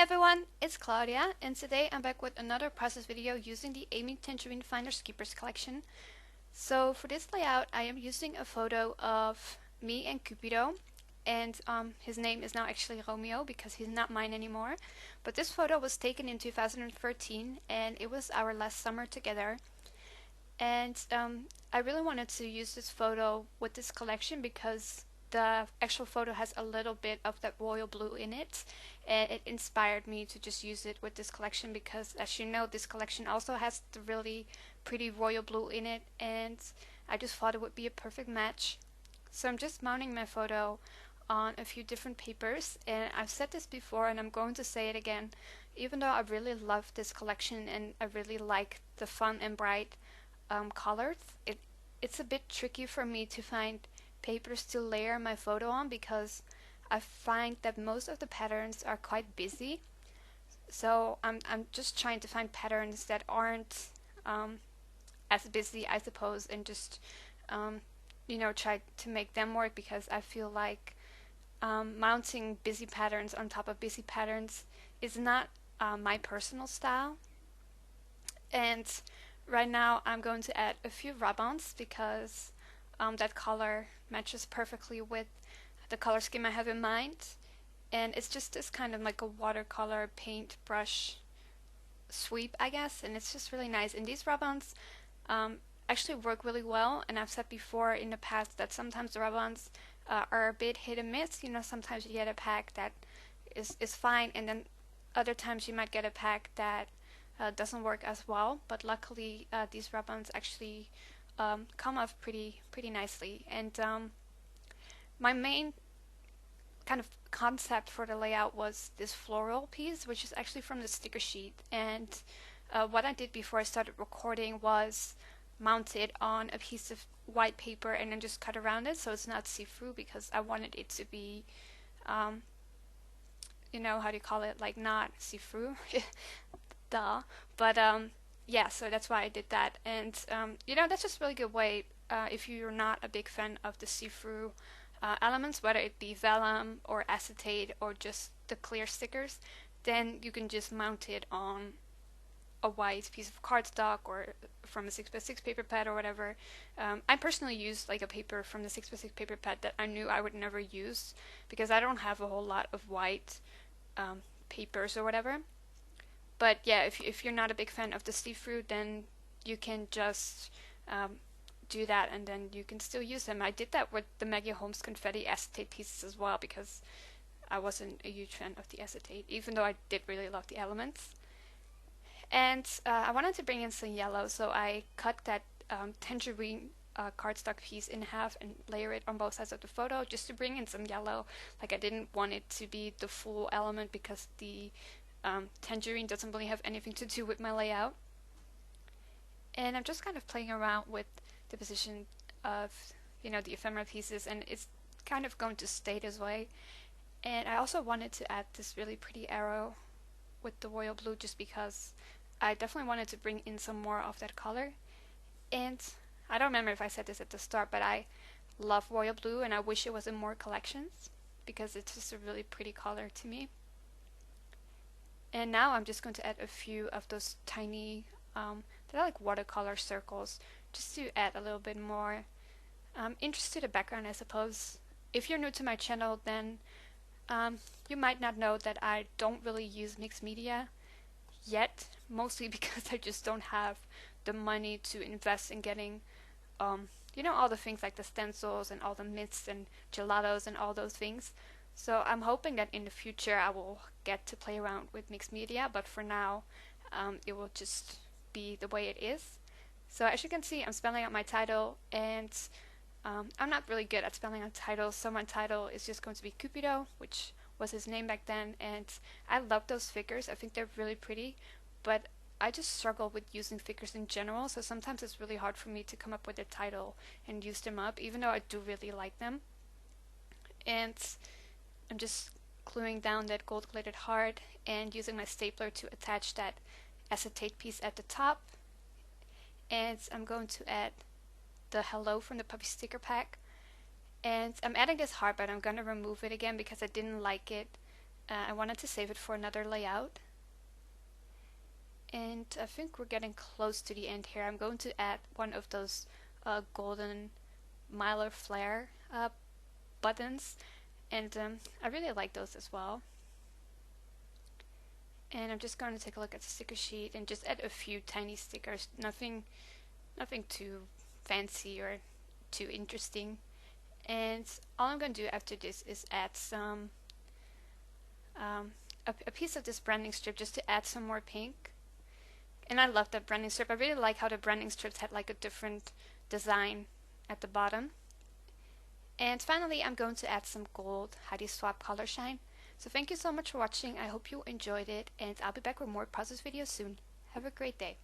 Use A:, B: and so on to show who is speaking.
A: everyone, it's Claudia, and today I'm back with another process video using the Amy Tangerine Finders Keepers collection. So for this layout, I am using a photo of me and Cupido, and his name is now actually Romeo because he's not mine anymore. But this photo was taken in 2013, and it was our last summer together. And I really wanted to use this photo with this collection because the actual photo has a little bit of that royal blue in it, and it inspired me to just use it with this collection because, as you know, this collection also has the really pretty royal blue in it, and I just thought it would be a perfect match. So I'm just mounting my photo on a few different papers, and I've said this before and I'm going to say it again. Even though I really love this collection and I really like the fun and bright colors, it's a bit tricky for me to find papers to layer my photo on because I find that most of the patterns are quite busy. So I'm just trying to find patterns that aren't as busy, I suppose, and just try to make them work because I feel like mounting busy patterns on top of busy patterns is not my personal style. And right now I'm going to add a few rub-ons because that color matches perfectly with the color scheme I have in mind. And it's just this kind of like a watercolor paint brush sweep, I guess, and it's just really nice. And these rub-ons actually work really well, and I've said before in the past that sometimes the rub-ons are a bit hit and miss. Sometimes you get a pack that is fine, and then other times you might get a pack that doesn't work as well. But luckily these rub-ons actually come off pretty nicely. And my main kind of concept for the layout was this floral piece, which is actually from the sticker sheet. And what I did before I started recording was mount it on a piece of white paper and then just cut around it so it's not see-through because I wanted it to be how do you call it, like not see-through. Duh. But yeah, so that's why I did that. And that's just a really good way if you're not a big fan of the see-through elements, whether it be vellum or acetate or just the clear stickers, then you can just mount it on a white piece of cardstock or from a 6x6 paper pad or whatever. I personally used like a paper from the 6x6 paper pad that I knew I would never use because I don't have a whole lot of white papers or whatever. But yeah, if you're not a big fan of the see-through, then you can just do that and then you can still use them. I did that with the Maggie Holmes confetti acetate pieces as well because I wasn't a huge fan of the acetate, even though I did really love the elements. And I wanted to bring in some yellow, so I cut that tangerine cardstock piece in half and layer it on both sides of the photo just to bring in some yellow. Like, I didn't want it to be the full element because the tangerine doesn't really have anything to do with my layout. And I'm just kind of playing around with the position of the ephemera pieces, and it's kind of going to stay this way. And I also wanted to add this really pretty arrow with the royal blue just because I definitely wanted to bring in some more of that color. And I don't remember if I said this at the start, but I love royal blue and I wish it was in more collections because it's just a really pretty color to me. And now I'm just going to add a few of those tiny they're like watercolor circles just to add a little bit more interest to the background, I suppose. If you're new to my channel, then you might not know that I don't really use mixed media yet, mostly because I just don't have the money to invest in getting all the things like the stencils and all the mints and gelatos and all those things. So I'm hoping that in the future I will get to play around with mixed media, but for now it will just be the way it is. So as you can see, I'm spelling out my title, and I'm not really good at spelling out titles, so my title is just going to be Cupido, which was his name back then, and I love those figures. I think they're really pretty, but I just struggle with using figures in general, so sometimes it's really hard for me to come up with a title and use them up, even though I do really like them. And I'm just gluing down that gold-plated heart and using my stapler to attach that acetate piece at the top. And I'm going to add the hello from the puppy sticker pack. And I'm adding this heart, but I'm going to remove it again because I didn't like it I wanted to save it for another layout. And I think we're getting close to the end here. I'm going to add one of those golden Mylar flare buttons, and I really like those as well. And I'm just going to take a look at the sticker sheet and just add a few tiny stickers, nothing too fancy or too interesting. And all I'm going to do after this is add some a piece of this branding strip just to add some more pink. And I love that branding strip. I really like how the branding strips had like a different design at the bottom. And finally, I'm going to add some gold Heidi Swap color shine. So thank you so much for watching. I hope you enjoyed it, and I'll be back with more process videos soon. Have a great day.